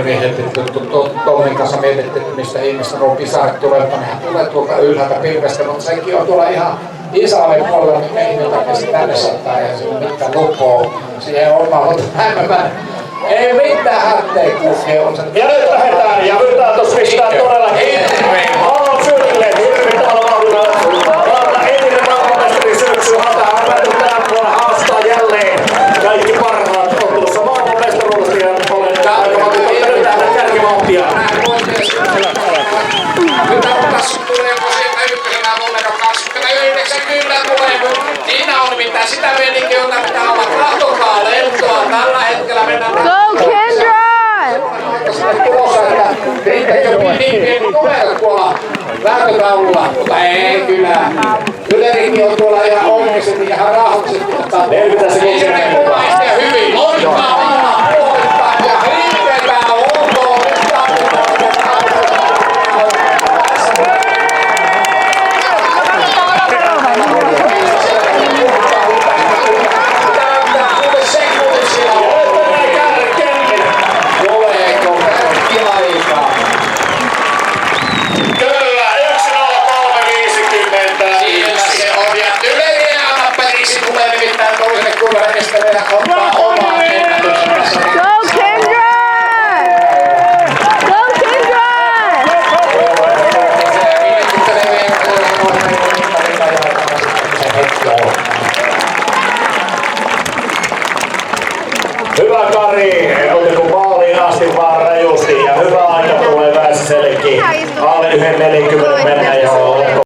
miehet, Tommin kanssa mietittiin, että mistä ihmistä nuo pisarat tulee, että nehän tulee tuolta ylhäältä pilvestä, mutta sekin on tuolla ihan Iisalmen puolella, niin meihin jotakin se tänne saattaa ja siinä on mitään lupoo siihen omaa, mutta ei mitään hätteä kuskee on se. Ja nyt lähdetään ja Vytatus pistää todellakin Aallon syödille hirvittävällä vauhdilla. Valta entinen maailmanmestari syksy Hata on päätynyt tänä vuonna haastaa jälleen kaikki parhaat ottelussa maailmanmestaruudesta ja olen aika nyt tähän kärkivauhtia. Nyt tässä tulee joku sieltä ykkösenä numero 29 kyllä tulee. Siinä on nimittäin sitä meininkin, jota pitää olla katsokaa lentoa. Tällä hetkellä mennään... Go Kendra! Niitä jo niin pieni numero tuolla lähtötaululla, mutta ei kyllä. Ylerikin on tuolla ihan onnellisesti, ihan rauhallisesti. 40 sekuntia. Hyvin, loikkaa!